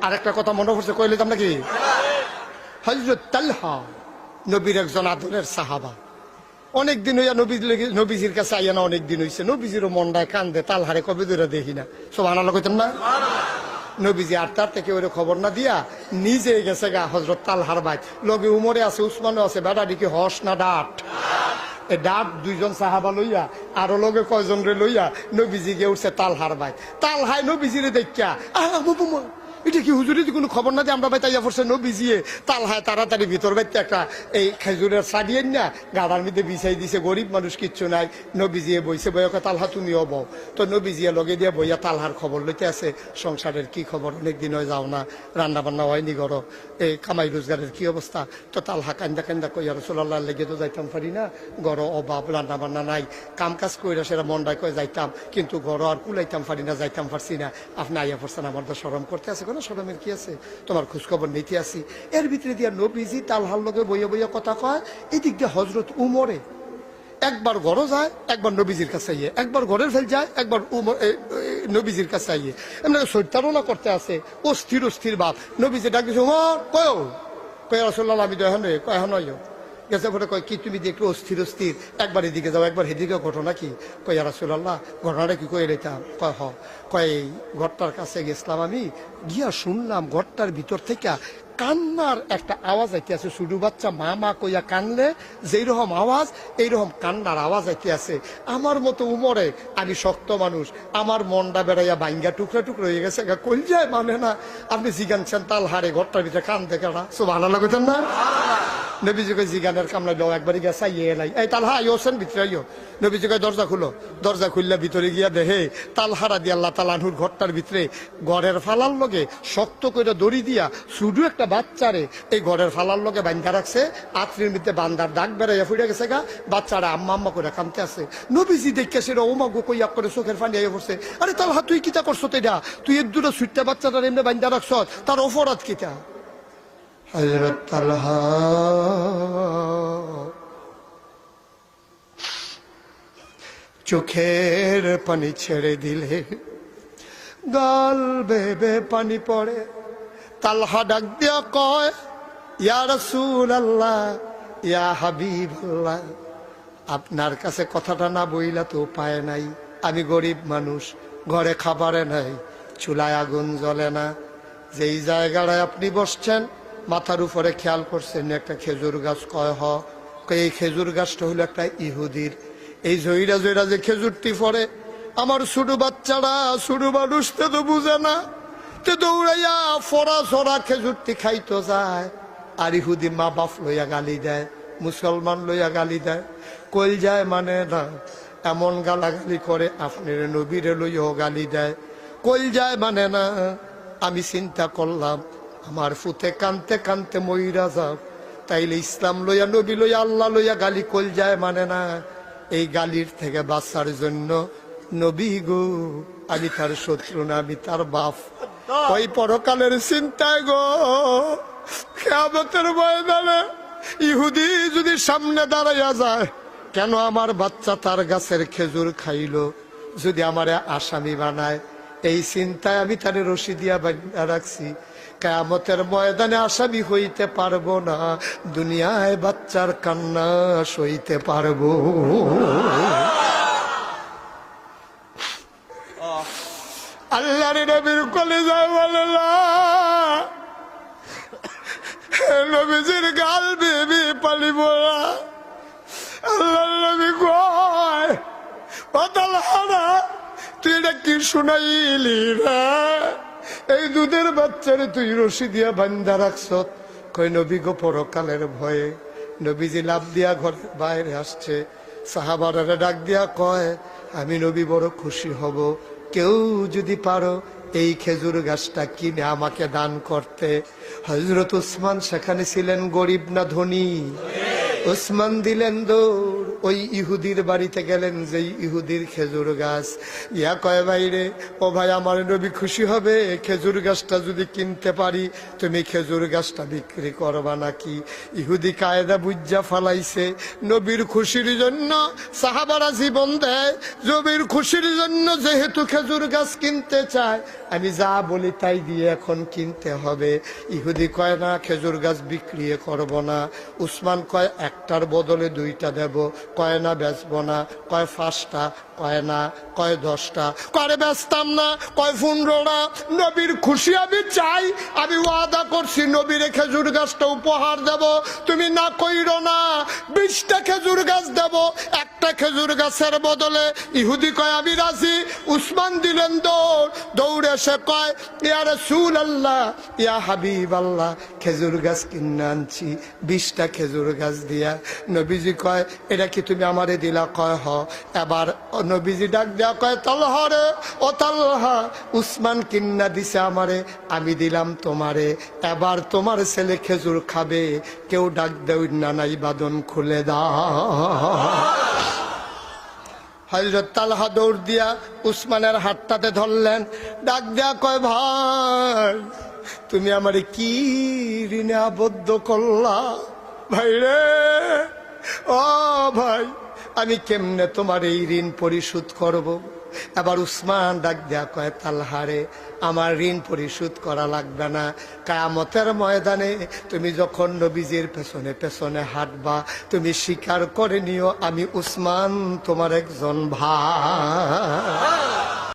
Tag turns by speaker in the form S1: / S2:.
S1: আর একটা কথা মনে পড়ছে, কইলে তো নাকি হযরত তালহা নবীর একজন আদরের সাহাবা। অনেকদিন হইয়া নবীজির কাছে আইয়া না, অনেকদিন হইছে। নবীজিরও মনটায় কান্দে, তালহারে কবে ধরে দেখি না। সুবহানাল্লাহ কইতেন না? নবীজি আর তার থেকে ওই খবর না দিয়া নিজে গেছে গা হযরত তালহার ভাই লগে, উমরে আছে, উসমানও আছে, বেটাডিকে হস না ডাট। এ ডাট দুইজন সাহাবা লইয়া আরো লগে কয়জন রে লইয়া নবীজি গিয়ে উঠছে তালহার ভাই। তালহাই নবীজিরে দেখা এটা কি হুজুরি কোনো খবর না যে আমরা ভাই তাইয়া পড়ছে নবীজিয়ে। তালহায় তাড়াতাড়ি ভিতর বাইতে একটা এই খেজুরের সাডিয়েন না গাড়ার মধ্যে বিছাই দিছে, গরিব মানুষ কিচ্ছু নাই। নবীজিয়ে বইছে, বইয়া তালহা তুমিও বও। তো নবীজিয়ে লগে দিয়ে বইয়া তালহার খবর লইতে আছে, সংসারের কি খবর, অনেকদিন হয়ে যাও না, রান্না বান্না হয়নি ঘর, এই কামাই রোজগারের কি অবস্থা। তো তালহা কান্দা কান্দা কইয়া রাসূলুল্লাহ লেগে তো যাইতাম পারি না, ঘর অভাব, রান্না বান্না নাই, কাম কাজ কইরা সেটা মনটায় কয়ে যাইতাম, কিন্তু ঘর আর কুলাইতাম পারি না, যাইতাম পারছি না। আপনি আইয়া পড়ছেন, আমার তো শরম করতে আছে, কোনো শরমের কি আছে, তোমার খোঁজখবর নিতে আসি। এর ভিতরে দিয়া নবীজি তালহার লগে বইয়া বইয়া কথা কয়। এদিক দিয়ে হযরত উমরে একবার ঘরও যায়, একবার নবীজির কাছে আইয়ে, একবার ঘরের ফেল যায়, একবার নবীজির কাছে আইয়ে। এমনি সৈতারণা করতে আছে, অস্থির অস্থির ভাব। নবীজি ডাক দিছে, উমর কয় কয় রাসূলুল্লাহ আমি তো এখন এখন গেছে পরে কয় কি তুমি দেখলে অস্থির অস্থির, একবার এদিকে যাও একবার এদিকে, ঘটনা কি? কয় রাসূলুল্লাহ ঘটনাটা কি কয়ে রেতাম? কয় হ। কয় ঘরটার কাছে গেছিলাম, আমি গিয়া শুনলাম ঘরটার ভিতর থেকে কান্নার একটা আওয়াজ আইতে আছে। ছোট বাচ্চা মা মা কইয়া কানলে যেইরকম আওয়াজ, এইরকম কান্নার আওয়াজ আইতে আছে। আমার মতো উমরে, আমি শক্ত মানুষ, আমার মনটা বেড়াইয়া ভাঙ্গা টুকরা টুকরা হয়ে গেছে, কলজায় মানে না। আপনি জিগানছেন তালহারে ঘরটার ভিতরে কান্দে কেনা, সুবহানাল্লাহ কইতেন না? নবীজিকে জিগানের কামলা দাও, একবারই গিয়া চাইয়ে এলাই, এই তালহা আইসেন ভিতরে আইও। নবীজিকে দরজা খুলো, দরজা খুললে ভিতরে গিয়া দেখে তালহারা দিয়ে আল্লাহ তালানহুর ঘরটার ভিতরে ঘরের ফালার লগে শক্ত করে দড়ি দিয়া শুধু একটা বাচ্চারে এই ঘরের ফালার লগে বান্ধা রাখছে। আত্রির মধ্যে বান্দার দাগ বেড়াইয়া ফুটে গেছে গা, বাচ্চারা আম্মা আম্মা করে কামতে আছে। নবীজি দেখে সেটা ওমাগো কইয়া করে চোখের পানি আইয়া পড়ছে। আরে তালহা তুই কিতা করছো? এটা তুই এর দুটো ছুটতে বাচ্চাটার এমনি বান্ধা রাখছ, তার অপরাধ কিতা? হযরত তালহা চোখের পানি ছেড়ে দিলে গাল বেবে পানি পড়ে। তালহা ডাক দিয়া কয়, ইয়া রাসূলুল্লাহ, ইয়া হাবিবাল্লাহ, আপনার কাছে কথাটা না বইলা তো উপায় নাই। আমি গরিব মানুষ, ঘরে খাবারে নাই, চুলায় আগুন জ্বলে না। যেই জায়গায় আপনি বসছেন মাথার উপরে খেয়াল করছেন একটা খেজুর গাছ? কয় হ। এই খেজুর গাছটা হলো একটা ইহুদির। এই জয়রা জয়রা যে খেজুরটি পড়ে, আমার ছোট বাচ্চারা, ছোট মানুষতে তো বুঝে না, তে দৌড়াইয়া ফরা সরা খেজুরটি খাইতো যায়। আর ইহুদি মা বাপ লইয়া গালি দেয়, মুসলমান লইয়া গালি দেয়, কইল যায় মানে না, এমন গালাগালি করে আপনার নবীরে লইয়াও গালি দেয়, কইল যায় মানে না। আমি চিন্তা করলাম আমার ফুতে কানতে কানতে মইরা যাও, তাইলে ইসলাম লইয়া নবী লইয়া আল্লাহ লইয়া গালি কইল যায় মানে না। এই গালির থেকে বাঁচার জন্য নবী গো, আমি তার শত্রু না, আমি তার বাপ। ওই পরকালের চিন্তায় গো, কিয়ামতের ময়দানে ইহুদি যদি সামনে দাঁড়াইয়া যায়, কেন আমার বাচ্চা তার গাছের খেজুর খাইলো, যদি আমারে আসামি বানায়, এই চিন্তায় আমি তারে রশি দিয়া বাঁধা রাখছি। কিয়ামতের ময়দানে আসামি হইতে পারবো না, দুনিয়ায় বাচ্চার কান্না সইতে পারবো। আল্লাহর নবীর কলিজায় বলে না, নবীজির গাল বেবি পালি বলা। আল্লাহর নবী কয়, ও তালহা, তুই এটা কি শুনাইলি রে? এই দুধের বাচ্চারে তুই রশি দিয়া বান্ধা রাখছ। কই নবী গো, পরকালের ভয়ে। নবীজি লাভ দিয়া ঘরের বাইরে আসছে, সাহাবারা ডাক দিয়া কয়, আমি নবী বড় খুশি হব, কেউ যদি পারো এই খেজুর গাছটা কিনে আমাকে দান করতে। হযরত উসমান সেখানে ছিলেন, গরিব না ধনী? উসমান দিলেন দৌড়, ওই ইহুদির বাড়িতে গেলেন, যে ইহুদির খেজুর গাছ। ইয়া কয় ভাইরে, ও ভাই আমার নবী খুশি হবে খেজুর গাছটা যদি কিনতে পারি, তুমি খেজুর গাছটা বিক্রি করবা নাকি? ইহুদি কায়দা বুঝা ফালাইছে, নবীর খুশির জন্য সাহাবারা জীবন দেয়, নবীর খুশির জন্য যেহেতু খেজুর গাছ কিনতে চায়, আমি যা বলি তাই দিয়ে এখন কিনতে হবে। ইহুদি কয় না, খেজুর গাছ বিক্রি করব না। উসমান কয় একটার বদলে দুইটা দেব। কয় না বেচবো না। কয় 5টা। কয় না। কয় 10টা। করে বেচতাম না। কয় 15টা। নবীর খুশি আমি চাই, আমি ওয়াদা করছি নবীর খেজুর গাছটা উপহার দেব, তুমি না কইরো না। 20টা খেজুর গাছ দেব, একটা খেজুর গাছের বদলে। ইহুদি কয় আমি রাজি। উসমান দিলেন দৌড়, দৌড়ে সে কয় ইয়া রাসূলুল্লাহ, ইয়া হাবিবাল্লাহ, খেজুর গাছ কিনে আনছি 20টা খেজুর গাছ দিয়া। নবীজি কয় এটা কি তুমি আমারে দিলা? কয় হ। এবার নবীজি ডাক দেয়া কয় তালহা রে, ও তালহা, উসমান কিন্না দিছে আমারে, আমি দিলাম তোমারে, এবার তোমার ছেলে খেজুর খাবে, কেউ ডাক দেও না, নাই বাদন খুলে দাও। হযরত তালহা দৌড় দিয়া উসমানের হাতটাতে ধরলেন, ডাক দেয়া কয় ভাই তুমি আমারে কি ঋণে আবদ্ধ করলা? ভাই রে, ও ভাই, আমি কেমনে তোমার এই ঋণ পরিশোধ করব? এবার উসমান ডাক দেয়া কয় তালহারে, আমার ঋণ পরিশোধ করা লাগবে না। কিয়ামতের ময়দানে তুমি যখন নবীজির পেছনে পেছনে হাঁটবা, তুমি স্বীকার করে নিও আমি উসমান তোমার একজন ভাই।